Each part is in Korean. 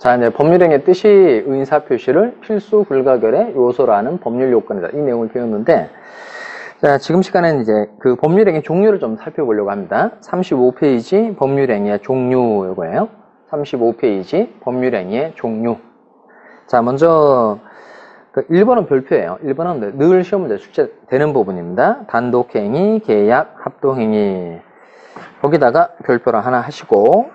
자, 이제 법률행위의 뜻이 의인사 표시를 필수 불가결의 요소라는 법률 요건이다. 이 내용을 배웠는데, 자, 지금 시간에는 이제 그 법률행위 종류를 좀 살펴보려고 합니다. 35페이지 법률행위의 종류 이거예요. 35페이지 법률행위의 종류. 자, 먼저 그 1번은 별표예요. 1번은 늘 시험 문제 출제되는 부분입니다. 단독행위, 계약, 합동행위. 거기다가 별표를 하나 하시고,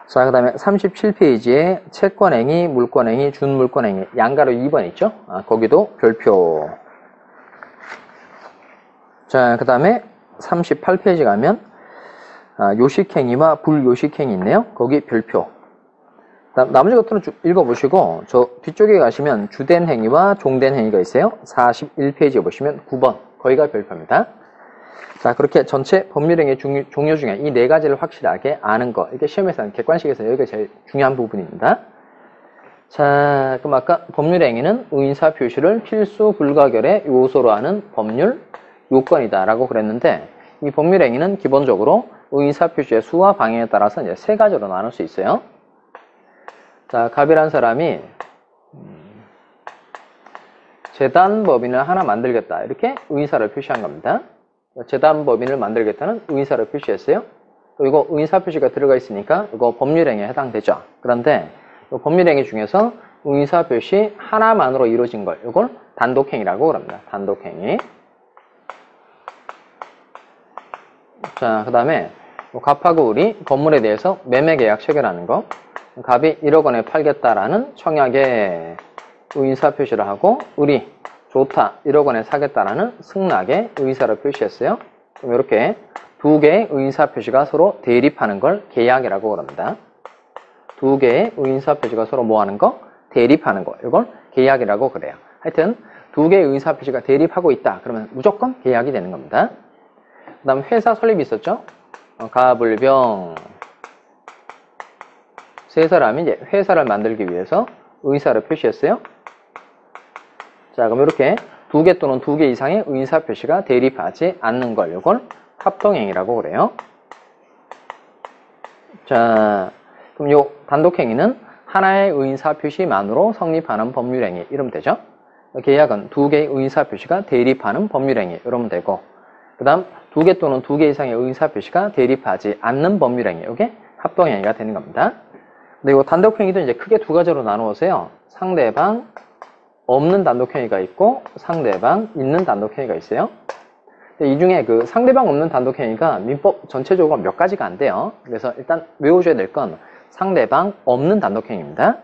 자, 그 다음에 37페이지에 채권행위, 물권행위, 준물권행위, 양가로 2번 있죠? 거기도 별표. 자, 그 다음에 38페이지 가면 요식행위와 불요식행위 있네요. 거기 별표. 나머지 것들은 쭉 읽어보시고, 저 뒤쪽에 가시면 주된 행위와 종된 행위가 있어요. 41페이지에 보시면 9번. 거기가 별표입니다. 자, 그렇게 전체 법률행위 종류 중에 이 네 가지를 확실하게 아는 거. 이게 시험에서는 객관식에서 여기가 제일 중요한 부분입니다. 자, 그럼 아까 법률행위는 의인사 표시를 필수 불가결의 요소로 하는 법률 요건이다라고 그랬는데, 이 법률행위는 기본적으로 의인사 표시의 수와 방향에 따라서 이제 세 가지로 나눌 수 있어요. 자, 갑이라는 사람이 재단법인을 하나 만들겠다. 이렇게 의인사를 표시한 겁니다. 재단법인을 만들겠다는 의인사를 표시했어요. 또 이거 의인사 표시가 들어가 있으니까 이거 법률행위에 해당되죠. 그런데 이 법률행위 중에서 의인사 표시 하나만으로 이루어진 걸 이걸 단독행위라고 그럽니다. 단독행위. 자, 그 다음에 갑하고 을이 건물에 대해서 매매계약 체결하는 거. 갑이 1억 원에 팔겠다라는 청약에 의인사 표시를 하고, 을이 좋다 1억 원에 사겠다라는 승낙에 의인사를 표시했어요. 그럼 이렇게 두 개의 의인사 표시가 서로 대립하는 걸 계약이라고 그럽니다. 두 개의 의인사 표시가 서로 뭐 하는 거? 대립하는 거. 이걸 계약이라고 그래요. 하여튼 두 개의 의인사 표시가 대립하고 있다. 그러면 무조건 계약이 되는 겁니다. 그 다음 회사 설립이 있었죠? 갑을병 세 사람이 이제 회사를 만들기 위해서 의사를 표시했어요. 자, 그럼 이렇게 두 개 또는 두 개 이상의 의인사 표시가 대립하지 않는 걸 이걸 합동행위라고 그래요. 자, 그럼 요 단독행위는 하나의 의인사 표시만으로 성립하는 법률행위 이러면 되죠. 계약은 두 개의 의인사 표시가 대립하는 법률행위 이러면 되고, 그 다음 두 개 또는 두 개 이상의 의인사 표시가 대립하지 않는 법률행위, 이게 합동행위가 되는 겁니다. 근데 이 단독행위도 이제 크게 두 가지로 나누어서요. 상대방 없는 단독행위가 있고 상대방 있는 단독행위가 있어요. 근데 이 중에 그 상대방 없는 단독행위가 민법 전체적으로 몇 가지가 안 돼요. 그래서 일단 외워줘야 될 건 상대방 없는 단독행위입니다.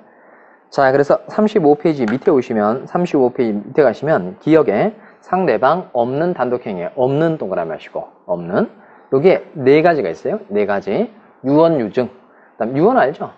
자, 그래서 35페이지 밑에 오시면 35페이지 밑에 가시면 기억에 상대방 없는 단독행위, 없는 동그라미 하시고 없는, 여기에 네 가지가 있어요. 네 가지. 유언, 유증. 그다음 유언 알죠?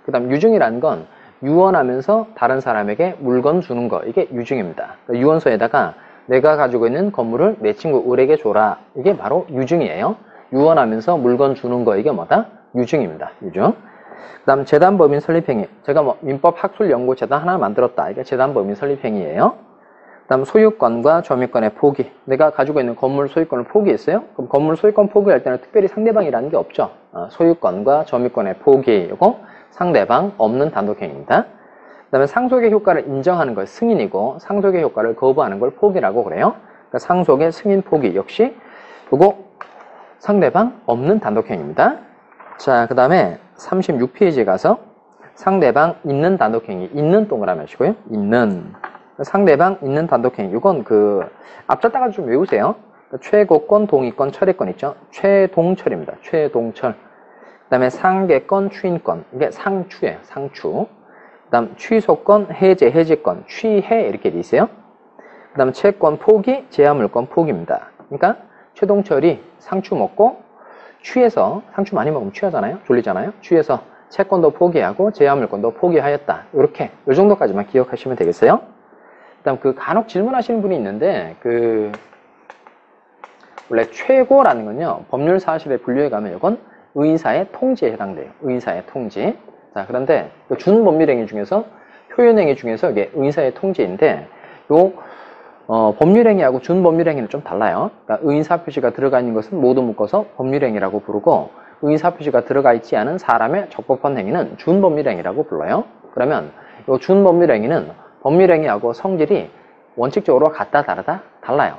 그다음 유증이라는 건 유언하면서 다른 사람에게 물건 주는 거, 이게 유증입니다. 그러니까 유언서에다가 내가 가지고 있는 건물을 내 친구 을에게 줘라, 이게 바로 유증이에요. 유언하면서 물건 주는 거, 이게 뭐다? 유증입니다. 유증. 그 다음 재단법인 설립행위. 제가 뭐 민법학술연구재단 하나 만들었다, 이게 재단법인 설립행위예요. 그 다음 소유권과 점유권의 포기. 내가 가지고 있는 건물 소유권을 포기했어요. 그럼 건물 소유권 포기할 때는 특별히 상대방이라는 게 없죠. 소유권과 점유권의 포기, 이거 상대방 없는 단독행위입니다. 그 다음에 상속의 효과를 인정하는 걸 승인이고, 상속의 효과를 거부하는 걸 포기라고 그래요. 그러니까 상속의 승인 포기 역시 이거 상대방 없는 단독행위입니다. 자, 그 다음에 36페이지에 가서 상대방 있는 단독행위, 있는 동그라미 하시고요. 있는. 상대방 있는 단독행위. 이건 그 앞자다가 좀 외우세요. 최고권, 동의권, 철회권 있죠. 최동철입니다. 최동철. 그 다음에 상계권, 추인권. 이게 상추예요. 상추. 그 다음 취소권, 해제권, 취해 이렇게 돼 있어요. 그 다음 채권 포기, 제한물권 포기입니다. 그러니까 최동철이 상추 먹고 취해서, 상추 많이 먹으면 취하잖아요. 졸리잖아요. 취해서 채권도 포기하고 제한물권도 포기하였다. 이렇게 이 정도까지만 기억하시면 되겠어요. 그 다음 그 간혹 질문하시는 분이 있는데, 원래 최고라는 건요, 법률 사실의 분류에 가면 이건 의인사의 통지에 해당돼요. 의인사의 통지. 자, 그런데 준법률행위 중에서, 표현행위 중에서 이게 의인사의 통지인데, 법률행위하고 준법률행위는 좀 달라요. 그러니까 의인사 표시가 들어가 있는 것은 모두 묶어서 법률행위라고 부르고, 의사표시가 들어가 있지 않은 사람의 적법한 행위는 준법률행위라고 불러요. 그러면 이 준법률행위는 법률행위하고 성질이 원칙적으로 같다 다르다? 달라요.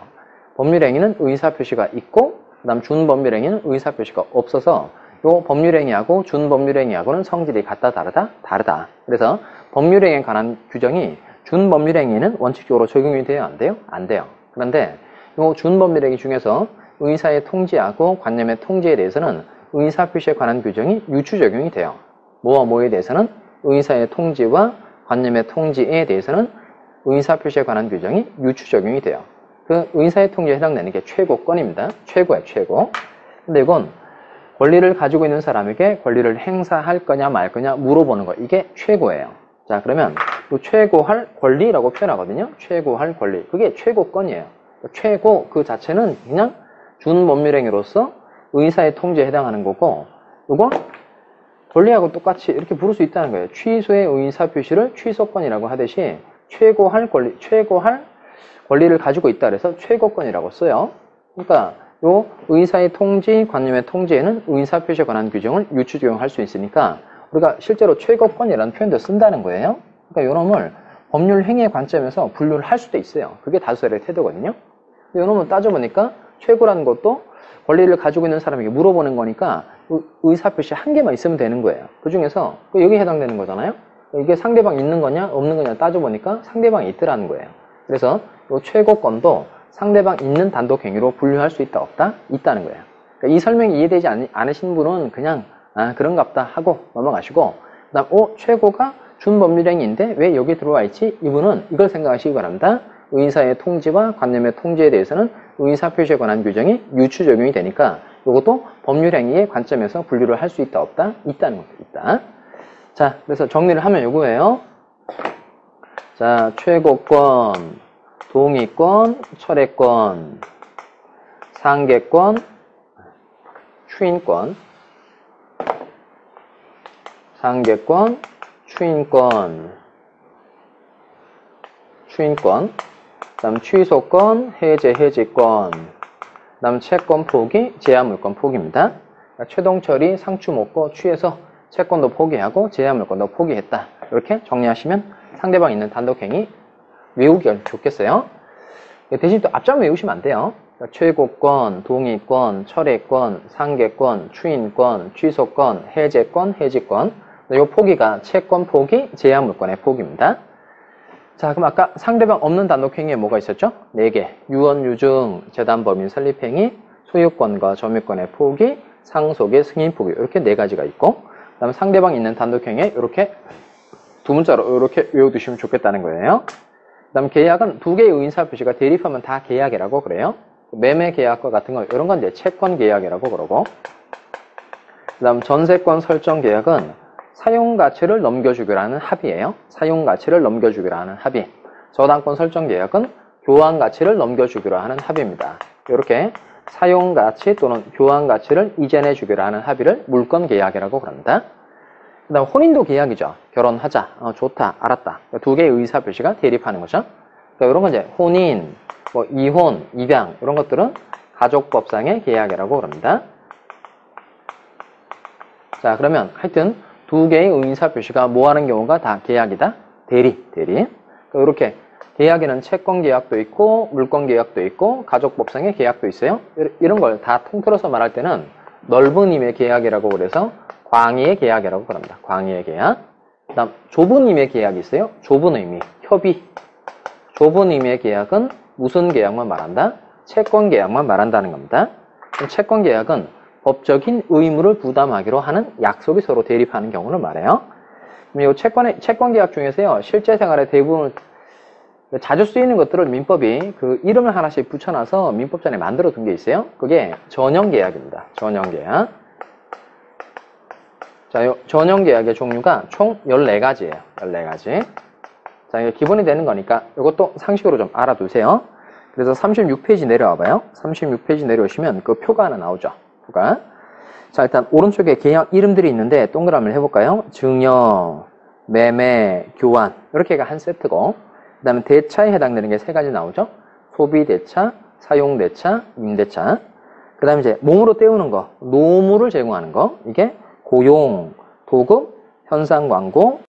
법률행위는 의사표시가 있고 그 다음 준법률행위는 의사표시가 없어서 이 법률행위하고 준법률행위하고는 성질이 같다 다르다? 다르다. 그래서 법률행위에 관한 규정이 준법률행위에는 원칙적으로 적용이 돼요? 안 돼요? 안 돼요. 그런데 이 준법률행위 중에서 의사의 통지하고 관념의 통지에 대해서는 의사표시에 관한 규정이 유추 적용이 돼요. 뭐와 뭐에 대해서는 의사의 통지와 관념의 통지에 대해서는 의사표시에 관한 규정이 유추 적용이 돼요. 그 의사의 통지에 해당되는 게 최고권입니다. 최고예요, 최고. 근데 이건 권리를 가지고 있는 사람에게 권리를 행사할 거냐 말 거냐 물어보는 거. 이게 최고예요. 자, 그러면 최고할 권리라고 표현하거든요. 최고할 권리. 그게 최고권이에요. 최고 그 자체는 그냥 준법률행위로서 의사의 통지에 해당하는 거고, 이거 권리하고 똑같이 이렇게 부를 수 있다는 거예요. 취소의 의사표시를 취소권이라고 하듯이 최고할 권리를 가지고 있다 그래서 최고권이라고 써요. 그러니까 요 의사의 통지, 관념의 통지에는 의사표시에 관한 규정을 유추 적용할 수 있으니까 우리가 실제로 최고권이라는 표현도 쓴다는 거예요. 그러니까 요놈을 법률 행위의 관점에서 분류를 할 수도 있어요. 그게 다수결의 태도거든요. 요놈은 따져보니까 최고라는 것도 권리를 가지고 있는 사람에게 물어보는 거니까 의사표시 한 개만 있으면 되는 거예요. 그 중에서 여기에 해당되는 거잖아요. 이게 상대방 있는 거냐 없는 거냐 따져보니까 상대방이 있더라는 거예요. 그래서 이 최고권도 상대방 있는 단독 행위로 분류할 수 있다 없다? 있다는 거예요. 그러니까 이 설명이 이해되지 않으신 분은 그냥 그런갑다 하고 넘어가시고, 그 다음 최고가 준법률행위인데 왜 여기 들어와 있지? 이분은 이걸 생각하시기 바랍니다. 의사의 통지와 관념의 통지에 대해서는 의사표시에 관한 규정이 유추 적용이 되니까 이것도 법률행위의 관점에서 분류를 할 수 있다 없다? 있다는 겁니다. 있다. 자, 그래서 정리를 하면 이거예요. 자, 최고권, 동의권, 철회권, 상계권, 추인권, 상계권, 추인권, 그 다음 취소권, 해제권, 그 다음 채권 포기, 제한물권 포기입니다. 그러니까 최동철이 상추 먹고 취해서 채권도 포기하고 제한물권도 포기했다. 이렇게 정리하시면 상대방 있는 단독행위 외우기가 좋겠어요. 대신 또 앞장 외우시면 안 돼요. 그러니까 최고권, 동의권, 철회권, 상계권, 추인권, 취소권, 해제권, 해지권. 이 포기가 채권 포기, 제한물권의 포기입니다. 자, 그럼 아까 상대방 없는 단독행위에 뭐가 있었죠? 4개. 유언, 유증, 재단, 법인, 설립행위, 소유권과 점유권의 포기, 상속의 승인 포기. 이렇게 4가지가 있고, 그 다음 상대방 있는 단독행위에 이렇게 두 문자로 이렇게 외워두시면 좋겠다는 거예요. 그 다음 계약은 2개의 의사표시가 대립하면 다 계약이라고 그래요. 매매 계약과 같은 거, 이런 건 이제 채권 계약이라고 그러고, 그 다음 전세권 설정 계약은 사용가치를 넘겨주기로 하는 합의예요. 사용가치를 넘겨주기로 하는 합의. 저당권 설정 계약은 교환가치를 넘겨주기로 하는 합의입니다. 이렇게 사용가치 또는 교환가치를 이전해 주기로 하는 합의를 물권계약이라고 그럽니다. 그 다음 혼인도 계약이죠. 결혼하자, 좋다, 알았다. 2개의 의사표시가 대립하는 거죠. 그러니까 이런 건 이제 혼인, 뭐 이혼, 입양 이런 것들은 가족법상의 계약이라고 그럽니다. 자, 그러면 하여튼 2개의 의사표시가 뭐 하는 경우가 다 계약이다? 대리. 그러니까 이렇게 계약에는 채권계약도 있고 물권계약도 있고 가족법상의 계약도 있어요. 이런 걸 다 통틀어서 말할 때는 넓은 의미의 계약이라고 그래서 광의의 계약이라고 그럽니다. 광의의 계약. 그 다음 좁은 의미의 계약이 있어요. 좁은 의미, 협의. 좁은 의미의 계약은 무슨 계약만 말한다? 채권계약만 말한다는 겁니다. 채권계약은 법적인 의무를 부담하기로 하는 약속이 서로 대립하는 경우를 말해요. 그럼 이 채권계약 중에서요, 실제 생활에 대부분 자주 쓰이는 것들을 민법이 그 이름을 하나씩 붙여놔서 민법전에 만들어 둔 게 있어요. 그게 전형계약입니다. 전형계약. 자, 이 전형계약의 종류가 총 14가지예요. 14가지. 자, 이게 기본이 되는 거니까 이것도 상식으로 좀 알아두세요. 그래서 36페이지 내려와봐요. 36페이지 내려오시면 그 표가 하나 나오죠. 표가. 자, 일단 오른쪽에 계약 이름들이 있는데 동그라미를 해볼까요? 증여, 매매, 교환 이렇게가 한 세트고, 그 다음에 대차에 해당되는 게 3가지 나오죠. 소비대차, 사용대차, 임대차. 그 다음에 이제 몸으로 때우는 거, 노무를 제공하는 거, 이게 고용, 도급, 현상 광고,